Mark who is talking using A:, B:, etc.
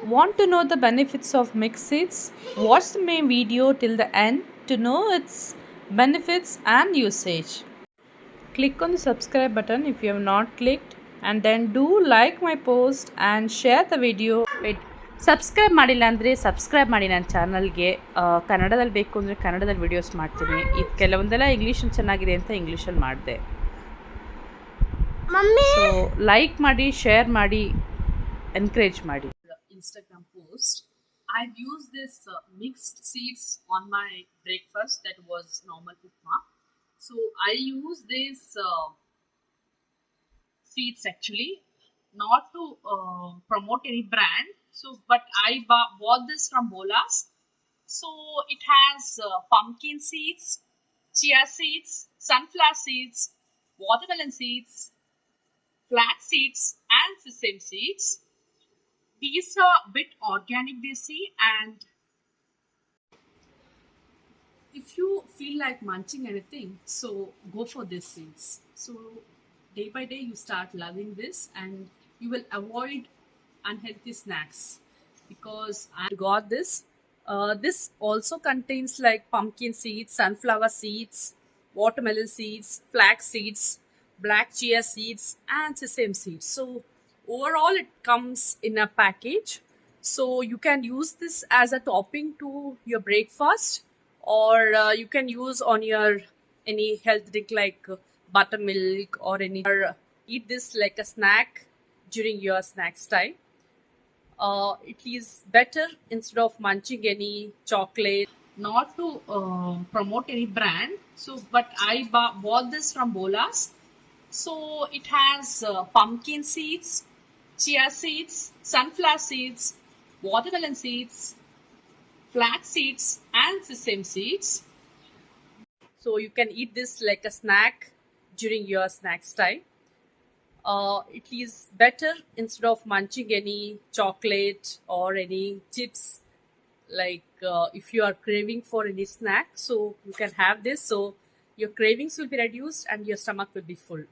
A: Want to know the benefits of mixed seeds? Watch the main video till the end to know its benefits and usage. Click on the subscribe button if you have not clicked, and then do like my post and share the video. Subscribe ಮಾಡಿಲ್ಲ ಅಂದರೆ subscribe ಮಾಡಿ ನನ್ನ ಚಾನಲ್ಗೆ. ಕನ್ನಡದಲ್ಲಿ ಬೇಕು ಅಂದರೆ ಕನ್ನಡದಲ್ಲಿ videos ಮಾಡ್ತೀನಿ. ಇದು ಕೆಲವೊಂದೆಲ್ಲ ಇಂಗ್ಲೀಷಲ್ಲಿ ಚೆನ್ನಾಗಿದೆ ಅಂತ ಇಂಗ್ಲೀಷಲ್ಲಿ ಮಾಡಿದೆ. ಸೊ ಲೈಕ್ ಮಾಡಿ, ಶೇರ್ ಮಾಡಿ, ಎನ್ಕರೇಜ್ ಮಾಡಿ. Instagram post, I've used this mixed seeds on my breakfast, that was normal upma. So I use this seeds actually not to promote any brand. So but I bought this from Bolas. So it has pumpkin seeds, chia seeds, sunflower seeds, watermelon seeds, flax seeds, and sesame seeds. These are a bit organic, they say, and if you feel like munching anything, so go for these seeds. So day by day you start loving this, and you will avoid unhealthy snacks, because I got this. This also contains like pumpkin seeds, sunflower seeds, watermelon seeds, flax seeds, black chia seeds, and sesame seeds. So overall it comes in a package. So you can use this as a topping to your breakfast, or you can use on your any health drink like buttermilk or any, or eat this like a snack during your snacks time. It is better instead of munching any chocolate. Not to promote any brand, so but I bought this from Bolas. So it has pumpkin seeds, chia seeds, sunflower seeds, watermelon seeds, flax seeds, and sesame seeds. So you can eat this like a snack during your snacks time. It is better instead of munching any chocolate or any chips, like if you are craving for any snack, so you can have this, so your cravings will be reduced and your stomach will be full.